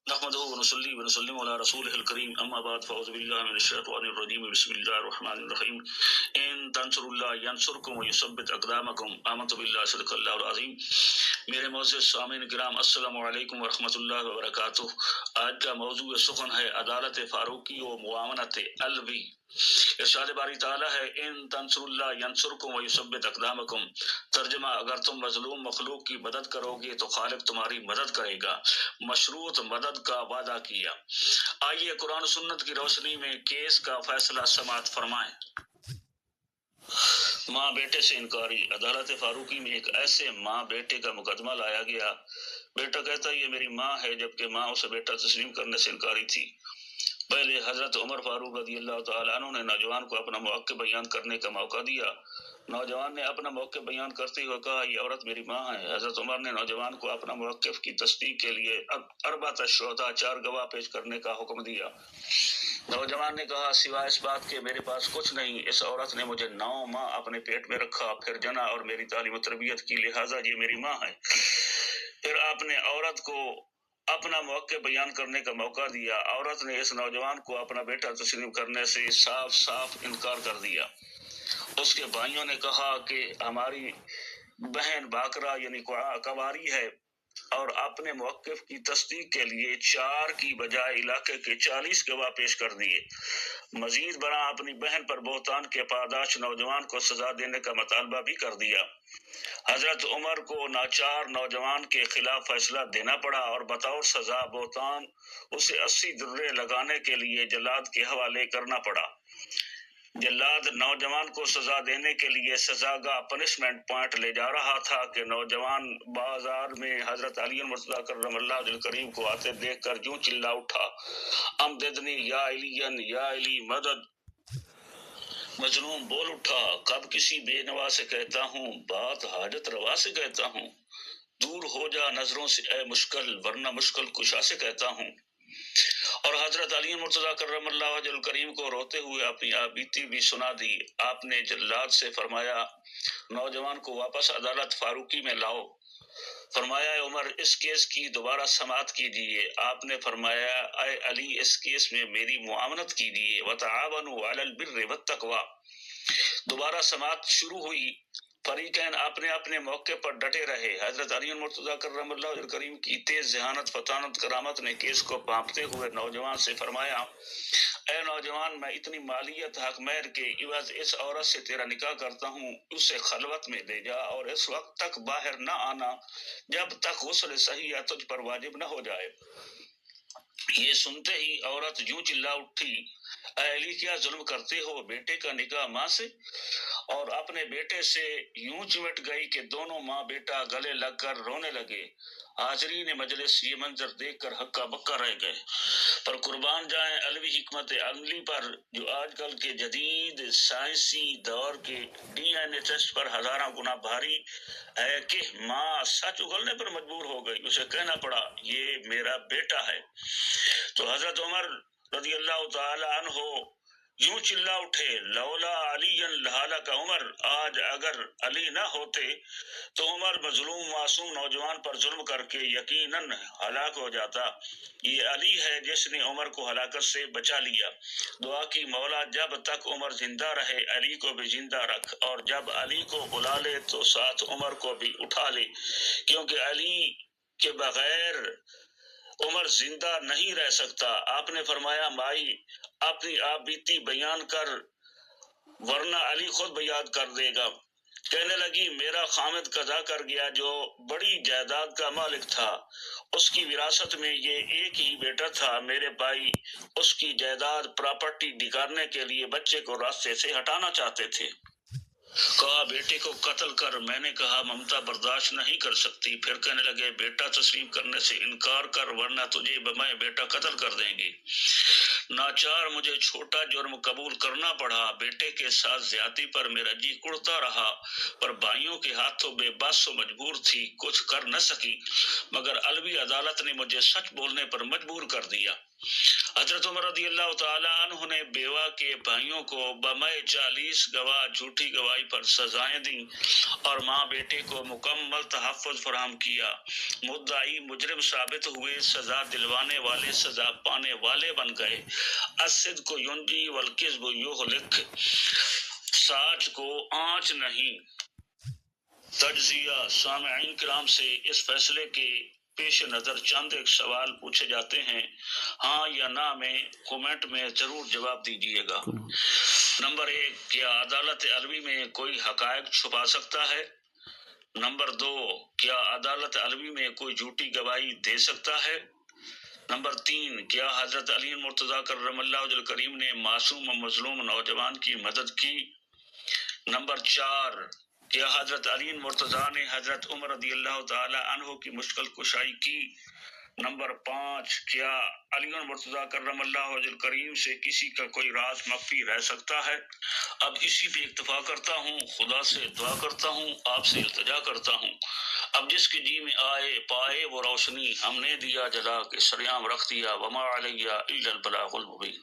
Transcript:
نحمده ونصلي ونسلم على رسوله الكريم اما بعد فاعوذ بالله من الشيطان الرجيم بسم الله الرحمن الرحيم ان تنصروا الله ينصركم ويثبت اقدامكم آمنت بالله صدق اللہ العظیم۔ میرے معزز سامعین کرام السلام علیکم ورحمۃ اللہ وبرکاتہ۔ آج کا موضوع سخن ہے عدالت فاروقی و معاونت الوی۔ ارشاد باری تعالیٰ ہے ان تنصر اللہ ینصرکم ویثبت اقدامکم، ترجمہ اگر تم مظلوم مخلوق کی مدد کرو گے تو خالق تمہاری مدد کرے گا، مشروط مدد کا وعدہ کیا۔ آئیے قرآن و سنت کی روشنی میں کیس کا فیصلہ سماعت فرمائیں۔ ماں بیٹے سے انکاری۔ عدالت فاروقی میں ایک ایسے ماں بیٹے کا مقدمہ لایا گیا۔ بیٹا کہتا یہ میری ماں ہے، جبکہ ماں اسے بیٹا تسلیم کرنے سے انکاری تھی۔ پہلے حضرت عمر فاروق رضی اللہ تعالیٰ عنہ نے نوجوان کو اپنا موقع بیان کرنے کا موقع دیا۔ نوجوان نے اپنا موقع بیان کرتے ہوئے کہا یہ عورت میری ماں ہے۔ حضرت عمر نے نوجوان کو اپنا موقف کی تصدیق کے لیے اربعۃ شہداء 4 گواہ پیش کرنے کا حکم دیا۔ نوجوان نے کہا سوائے اس بات کے میرے پاس کچھ نہیں، اس عورت نے مجھے 9 ماہ اپنے پیٹ میں رکھا، پھر جنا اور میری تعلیم و تربیت کی، لہٰذا یہ میری ماں ہے۔ پھر آپ نے عورت کو اپنا موقع بیان کرنے کا موقع دیا۔ عورت نے اس نوجوان کو اپنا بیٹا تسلیم کرنے سے صاف انکار کر دیا۔ اس کے بھائیوں نے کہا کہ ہماری بہن باقرہ یعنی کنواری ہے، اور اپنے موقف کی تصدیق کے لیے 4 کی بجائے علاقے کے 40 گواہ پیش کر دیے۔ مزید برآں اپنی بہن پر بہتان کے پاداش نوجوان کو سزا دینے کا مطالبہ بھی کر دیا۔ حضرت عمر کو ناچار نوجوان کے خلاف فیصلہ دینا پڑا اور بطور سزا بہتان اسے 80 درے لگانے کے لیے جلاد کے حوالے کرنا پڑا۔ جلاد نوجوان کو سزا دینے کے لیے سزاگاہ پنشمنٹ پوائنٹ لے جا رہا تھا کہ نوجوان بازار میں حضرت علی المرتضیٰ کرم اللہ وجہ الکریم کو آتے دیکھ کر یوں چلا اٹھا امددنی یا علی یا علی مدد۔ مظلوم بول اٹھا کب کسی بے نوا سے کہتا ہوں، بات حاجت روا سے کہتا ہوں، دور ہو جا نظروں سے اے مشکل، ورنہ مشکل کشا سے کہتا ہوں۔ اور حضرت علی مرتضیٰ کرم اللہ وجہ الکریم کو روتے ہوئے اپنی آبیتی بھی سنا دی۔ آپ نے جلاد سے فرمایا نوجوان کو واپس عدالت فاروقی میں لاؤ۔ فرمایا اے عمر اس کیس کی دوبارہ سماعت کیجیے۔ آپ نے فرمایا اے علی اس کیس میں میری معاونت کیجیے، وتعاونوا علی البر والتقوی۔ دوبارہ سماعت شروع ہوئی۔ فریقین اپنے اپنے موقع پر ڈٹے رہے۔ حضرت علی مرتضیٰ کرم اللہ وجہ الکریم کی تیز ذہانت فطانت کرامت نے کیس کو پانپتے ہوئے نوجوان سے فرمایا اے نوجوان میں اتنی مالیت حق مہر کے عوض اس عورت سے تیرا نکاح کرتا ہوں، اسے خلوت میں لے جا اور اس وقت تک باہر نہ آنا جب تک غسل صحیح تجھ پر واجب نہ ہو جائے۔ یہ سنتے ہی عورت یوں چلا اٹھی اے علی کیا ظلم کرتے ہو، بیٹے کا نکاح ماں سے؟ اور اپنے بیٹے سے یوں چمٹ گئی کہ دونوں ماں بیٹا گلے لگ کر رونے لگے۔ حاضرین مجلس یہ منظر دیکھ کر ہکا بکا رہ گئے۔ پر قربان جائیں الوی حکمت عملی پر جو آج کل کے جدید سائنسی دور کے DNA ٹیسٹ پر ہزاروں گنا بھاری ہے کہ ماں سچ اگلنے پر مجبور ہو گئی، اسے کہنا پڑا یہ میرا بیٹا ہے۔ تو حضرت عمر رضی اللہ تعالی عنہ یوں چلا اٹھے لولا علی لہلک عمر، آج اگر علی نہ ہوتے تو عمر مظلوم معصوم نوجوان پر ظلم کر کے یقیناً ہلاک ہو جاتا۔ یہ علی ہے جس نے عمر کو ہلاکت سے بچا لیا۔ دعا کی مولا جب تک عمر زندہ رہے علی کو بھی زندہ رکھ، اور جب علی کو بلا لے تو ساتھ عمر کو بھی اٹھا لے، کیونکہ علی کے بغیر عمر زندہ نہیں رہ سکتا۔ آپ نے فرمایا مائی اپنی آپ بیتی بیان کر ورنہ علی خود بیان کر دے گا۔ کہنے لگی میرا خامد قضا کر گیا جو بڑی جائیداد کا مالک تھا، اس کی وراثت میں یہ ایک ہی بیٹا تھا۔ میرے بھائی اس کی جائیداد پراپرٹی نکالنے کے لیے بچے کو راستے سے ہٹانا چاہتے تھے۔ کہا بیٹے کو قتل کر۔ میں نے کہا ممتا برداشت نہیں کر سکتی۔ پھر کہنے لگے بیٹا تسلیم کرنے سے انکار کر ورنہ تجھے میں بیٹا قتل کر دیں گے۔ ناچار مجھے چھوٹا جرم قبول کرنا پڑا۔ بیٹے کے ساتھ زیادتی پر میرا جی کڑتا رہا، پر بھائیوں کے ہاتھوں بے بس و مجبور تھی، کچھ کر نہ سکی، مگر الوی عدالت نے مجھے سچ بولنے پر مجبور کر دیا۔ حضرت عمر رضی اللہ تعالیٰ عنہ نے بیوہ کے بھائیوں کو بمائے 40 گواہ جھوٹی گواہی پر سزائیں دیں اور ماں بیٹے کو مکمل تحفظ فراہم کیا۔ مدعی مجرم ثابت ہوئے، سزا دلوانے والے سزا پانے والے بن گئے۔ الصدق ینجی والکذب یہلک، سچ کو آنچ نہیں۔ تجزیہ۔ سامعین کرام سے اس فیصلے کے پیش نظر چند ایک سوال پوچھے جاتے ہیں، ہاں یا نہ میں کومنٹ میں ضرور جواب دیجیے گا۔ نمبر 1، کیا عدالت علوی میں کوئی حقائق چھپا سکتا ہے؟ نمبر 2، کیا عدالت علوی میں کوئی جھوٹی گواہی دے سکتا ہے؟ نمبر 3، کیا حضرت علی مرتضیٰ کرم اللہ وجہ کریم نے معصوم و مظلوم نوجوان کی مدد کی؟ نمبر 4، کیا حضرت علی مرتضیٰ نے حضرت عمر رضی اللہ تعالی عنہ کی مشکل کشائی کی؟ نمبر 5، کیا علی مرتضیٰ کرم اللہ وجہ کریم سے کسی کا کوئی راز مخفی رہ سکتا ہے؟ اب اسی پہ اکتفا کرتا ہوں، خدا سے دعا کرتا ہوں، آپ سے التجا کرتا ہوں، اب جس کے جی میں آئے پائے وہ روشنی ہم نے دیا جلا کے سریام رکھ دیا، وما علیہ الا البلاغ المبین۔